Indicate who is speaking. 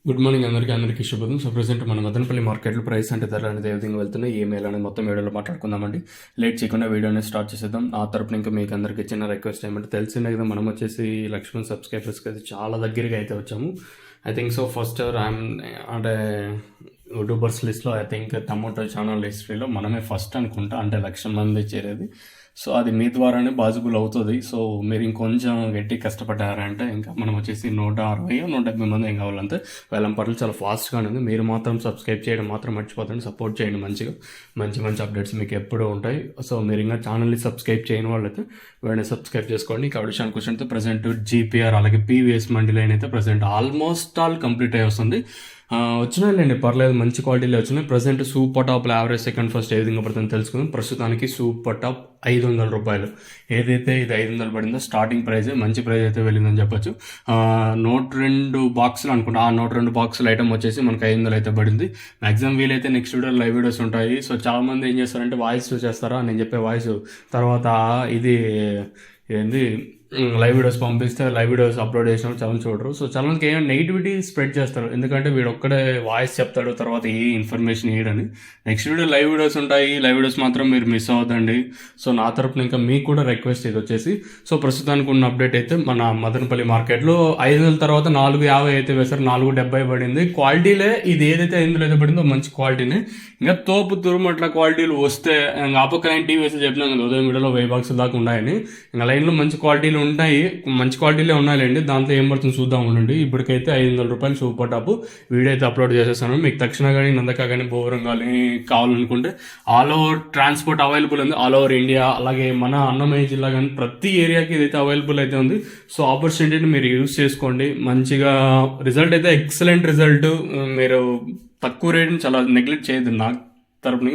Speaker 1: Good morning అందరికీ శుభోదయం. So present మన మదనపల్లి మార్కెట్లో ప్రైస్ అంటే ధరలు అనేది ఏ విధంగా వెళ్తున్నాయి, ఏ మేలు అనేది మొత్తం వీడియోలో మాట్లాడుకుందామండి. లేట్ చేయకుండా వీడియో అనేది స్టార్ట్ చేసేద్దాం. ఆ తరపున ఇంకా మీకు అందరికీ చిన్న రిక్వెస్ట్ ఏమంటే తెలిసిందే కదా, మనం వచ్చేసి లక్ష్మణ్ సబ్స్క్రైబర్స్కి అయితే చాలా దగ్గరగా అయితే వచ్చాము. ఐ థింక్ సో ఫస్ట్ అంటే యూట్యూబర్స్ లిస్ట్లో ఐ థింక్ టమోటో ఛానల్ హిస్టరీలో మనమే ఫస్ట్ అనుకుంటా, అంటే 1,00,000 మంది చేరేది. సో అది మీ ద్వారానే పాసిబుల్ అవుతుంది. సో మీరు ఇంకొంచెం గట్టి కష్టపడ్డారంటే ఇంకా మనం వచ్చేసి 160-170 మంది ఏం కావాలంటే వేలం పాటలు చాలా ఫాస్ట్గానే ఉంది. మీరు మాత్రం సబ్స్క్రైబ్ చేయడం మాత్రం మర్చిపోతండి. సపోర్ట్ చేయండి, మంచిగా మంచి అప్డేట్స్ మీకు ఎప్పుడూ ఉంటాయి. సో మీరు ఇంకా ఛానల్ని సబ్స్క్రైబ్ చేయని వాళ్ళైతే వెంటనే సబ్స్క్రైబ్ చేసుకోండి. ఇంకా విషయానికి క్వశ్చన్తో ప్రజెంట్ జీపీఆర్ అలాగే పీవీఎస్ మండీ లైన్ అయితే ప్రజెంట్ ఆల్మోస్ట్ ఆల్ కంప్లీట్ అయ్యి వస్తుంది. వచ్చినాయిలేండి, పర్లేదు, మంచి క్వాలిటీలో వచ్చినాయి. ప్రజెంట్ సూపర్ టాప్లో యావరేజ్ సెకండ్ ఫస్ట్ ఏ విధంగా పడుతుందో తెలుసుకుందాం. ప్రస్తుతానికి సూపర్ టాప్ 500 రూపాయలు. ఏదైతే ఇది 500 పడిందో స్టార్టింగ్ ప్రైజే, మంచి ప్రైజ్ అయితే వెళ్ళిందని చెప్పొచ్చు. 102 బాక్సులు అనుకుంటా, ఆ 102 బాక్సులు ఐటమ్ వచ్చేసి మనకు 500 అయితే పడింది. మ్యాక్సిమం వీలైతే నెక్స్ట్ వీడియో లైవ్ వీడియోస్ ఉంటాయి. సో చాలామంది ఏం చేస్తారంటే వాయిస్ చేస్తారా, నేను చెప్పే వాయిస్ తర్వాత ఇది ఏంది లైవ్ వీడియోస్ పంపిస్తే లైవ్ వీడియోస్ అప్లోడ్ చేసినా చాలా చూడరు. సో చాలా మందికి ఏమైనా నెగిటివిటీ స్ప్రెడ్ చేస్తారు, ఎందుకంటే వీడు ఒక్కడే వాయిస్ చెప్తాడు, తర్వాత ఏ ఇన్ఫర్మేషన్ ఇయ్యడని. నెక్స్ట్ వీడియో లైవ్ వీడియోస్ ఉంటాయి, లైవ్ వీడియోస్ మాత్రం మీరు మిస్ అవ్వద్దండి. సో నా తరపున ఇంకా మీకు కూడా రిక్వెస్ట్ ఇది వచ్చేసి, సో ప్రస్తుతానికి ఉన్న అప్డేట్ అయితే మన మదనపల్లి మార్కెట్లో 500 తర్వాత 450 అయితే వేశారు, 470 పడింది. క్వాలిటీలే ఇది ఏదైతే 500 అయితే పడిందో మంచి క్వాలిటీనే. ఇంకా తోపు తురుమట్ల క్వాలిటీలు వస్తే ఇంకా ఆపక్క లైన్ టీవీఎస్ చెప్పినాం కదా ఉదయం వీడియోలో 1000 బాక్సుల దాకా ఉన్నాయని. ఇంకా లైన్లో మంచి క్వాలిటీలు ఉంటాయి, మంచి క్వాలిటీలే ఉన్నాయండి. దాంట్లో ఏం పడుతుంది చూద్దాం ఉండండి. ఇప్పటికైతే 500 రూపాయలు సూపర్ టాప్ వీడియో అయితే అప్లోడ్ చేసేస్తాను. మీకు తక్షణ కానీ నందక కానీ బోవరం కానీ కావాలనుకుంటే ఆల్ ఓవర్ ట్రాన్స్పోర్ట్ అవైలబుల్ ఉంది, ఆల్ ఓవర్ ఇండియా. అలాగే మన అన్నమయ్య జిల్లా కానీ ప్రతి ఏరియాకి ఇదైతే అవైలబుల్ అయితే ఉంది. సో ఆపర్చునిటీని మీరు యూజ్ చేసుకోండి. మంచిగా రిజల్ట్ అయితే ఎక్సలెంట్ రిజల్ట్. మీరు తక్కువ రేట్ని చాలా నెగ్లెక్ట్ చేయదు నా తరపున.